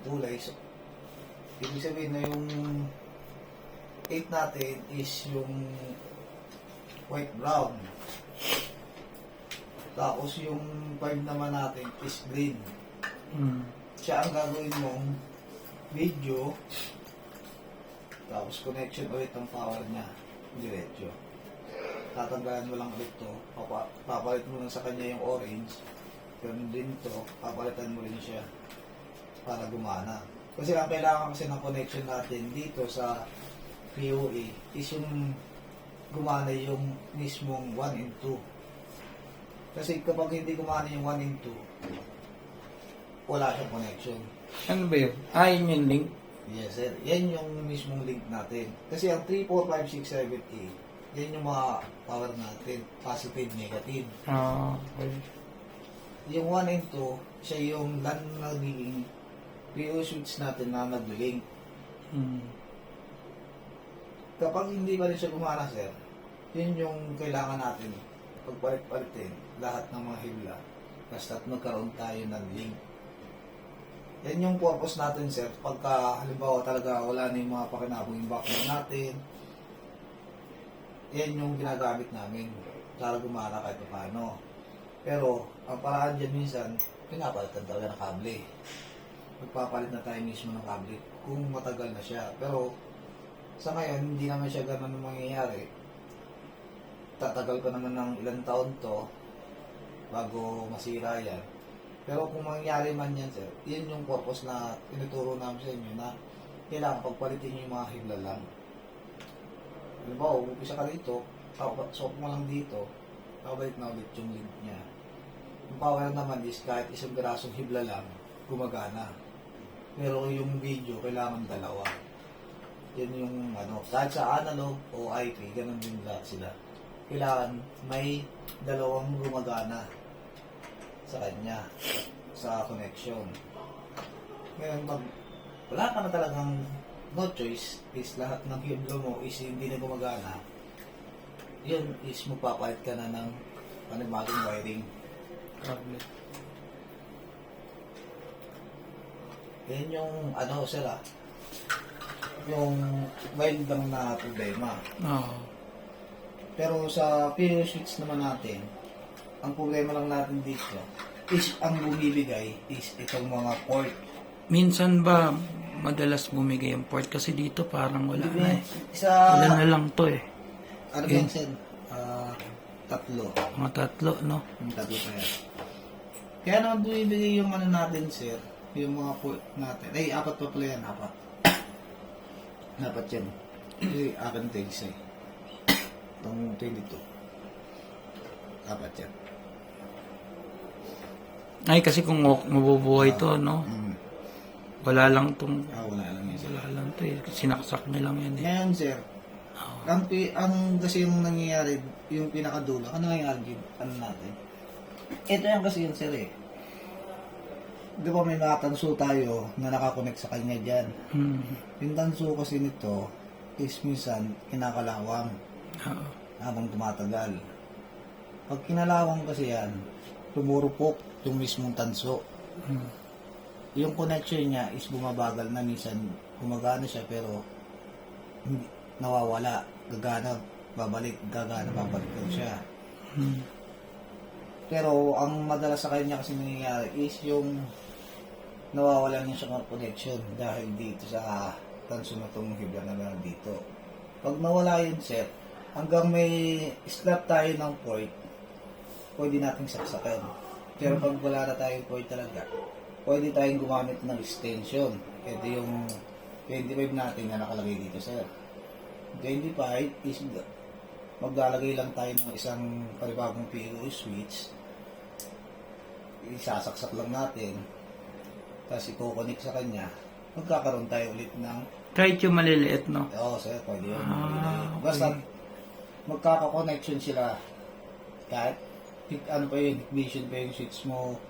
kulay. So, ibig sabihin na yung 8 natin is yung white brown. Tapos yung 5 naman natin is green. Siya ang gagawin mong video. Tapos connection ulit ang power niya. Diretso. Tatanggalan mo lang ulit to. Papalit mo lang sa kanya yung orange. Ganun din to. Papalitan mo rin siya para gumana. Kasi ang kailangan kasi ng connection natin dito sa PoE is yung gumana yung mismong 1 and 2. Kasi kapag hindi gumana yung 1 and 2, wala siyang connection. Ano ba yun? Yun yung link? Yes, sir. Yan yung mismong link natin. Kasi ang 3, 4, 5, 6, 7, 8, yan yung mga power natin. Positive, negative. Okay. Yung 1 and 2, siya yung LAN na naging PO switch natin na nag-link. Kapag hindi pa rin siya gumana, sir, yun yung kailangan natin pagpalit-palitin lahat ng mga hibla basta't magkaroon tayo ng link. Yan yung purpose natin, sir. Pagka halimbawa talaga wala na yung mga pakinabong yung background natin, yan yung ginagamit namin para gumana kahit paano. Pero ang paraan dyan minsan, pinapalitan talaga ng kable. Magpapalit na tayo mismo ng kable kung matagal na siya. Pero sa ngayon, hindi naman siya ganun mangyayari. Tatagal pa naman ng ilang taon to bago masira yan. Pero kung mangyari man yan, sir, yun yung purpose na tinuturo namin sa inyo na kailangan pagpalitin nyo yung mga hibla lang. Halimbawa, umpisa ka dito, swap mo lang dito, nakabalik na ulit yung link niya. Yung power naman is kahit isang pirasong hibla lang, gumagana. Pero yung video, kailangan dalawa. Yan yung kahit sa analog o IP, ganun din lahat sila. Kailangan may dalawang gumagana sa kanya, sa connection. Ngayon, pag wala ka na talagang no choice, is lahat ng hibla mo is hindi na gumagana, yun is magpapalit ka na ng panibagong wiring. Yan yung sir yung mild lang na problema. Pero sa PO switch naman natin, ang problema lang natin dito is ang bumibigay is itong mga port. Minsan ba madalas bumigay yung port? Kasi dito parang wala na eh. Wala na lang to eh. Ano ba sir? Tatlo. Mga tatlo, no? Yung tatlo pa yan. Kaya naman bumibigay yung natin, sir, yung mga port natin. Ay, 4 pa pala yan, 4. Dapat yan. Kasi akin ito isa eh. Itong 22. Dapat yan. Ay, kasi kung mabubuhay to, no? Wala lang tong... Wala lang yan, sir. Wala lang to eh. Sinaksak nyo lang yan eh. Ngayon, sir, ang kasi yung nangyayari, yung pinakadulo, ano nangyayari natin? Ito yan kasi yun, sir eh. Di ba may mga tanso tayo na nakakonect sa kanya dyan? Yung tanso kasi nito is minsan kinakalawang habang tumatagal. Pag kinalawang kasi yan, tumurupok yung mismong tanso. Yung connection niya is bumabagal na, minsan gumagana siya pero hindi, nawawala, gagana, babalik, gagana, babalik lang siya. Pero ang madalas sa kanya kasi nangyayari is yung nawawala niya siya ng connection dahil dito sa tanso na itong hibla na dito. Pag nawala yun, sir, hanggang may slap tayo ng port, pwede nating saksakan. Pero pag wala na tayong port talaga, pwede tayong gumamit ng extension. Ito yung 25 natin na nakalagay dito, sir. 25 is maglalagay lang tayo ng isang panibagong PO switch. Isasaksak lang natin. Tapos i-connect sa kanya. Magkakaroon tayo ulit ng... Kahit yung maliliit, no? Oo, sir. Pwede yun. Okay. Basta magkaka-connection sila. Kahit ano pa yun, ignition pa yung switch mo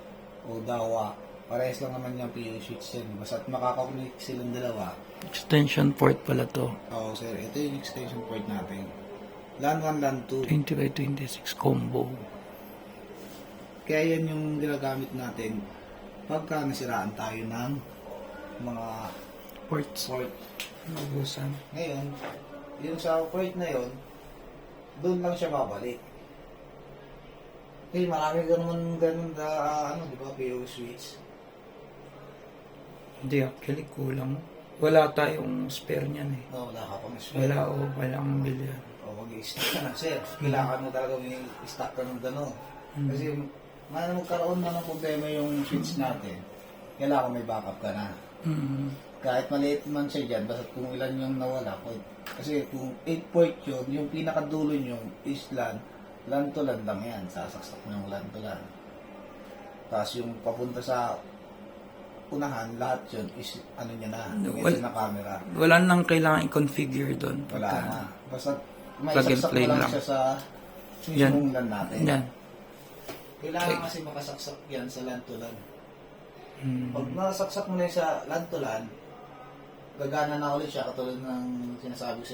o dawa. Parehas lang naman yung PO switch yun. Basta makaka-connect silang dalawa. Extension port pala to. Oo, sir. Ito yung extension port natin. LAN 1, LAN 2. 20x26 combo. Kaya yan yung ginagamit natin pagka nasiraan tayo ng mga Ports. port. Naubusan. Ngayon, yung sa port na yon, doon lang siya babalik. Eh, marami ka naman ganun na, di ba, PO switch. Hindi, actually kulang. Wala tayong spare niyan eh. No, wala ka pang spare. Wala o, walang bilyan. O, mag-i-stock ka na, sir. Kailangan mo talaga may stock ka ng gano'n. Kasi, magkaroon na ng problema yung switch natin, kailangan may backup ka na. Mm. Kahit maliit man siya dyan, basta kung ilan yung nawala. Kasi kung 8 port yun, yung pinakadulo nyo is LAN, LAN to LAN lang yan. Sasaksak mo yung LAN to LAN. Tapos yung papunta sa unahan, lahat yun is ano niya na, yung na camera. Wala nang kailangan i-configure doon. Wala na. Basta may Plug and saksak play mo lang lang. siya sa Yan. mismong LAN natin. Yan. Kailangan kasi makasaksak yan sa LAN to LAN. Mm. Pag nasaksak mo na yun sa LAN to LAN, gagana na ulit siya katulad ng sinasabi sa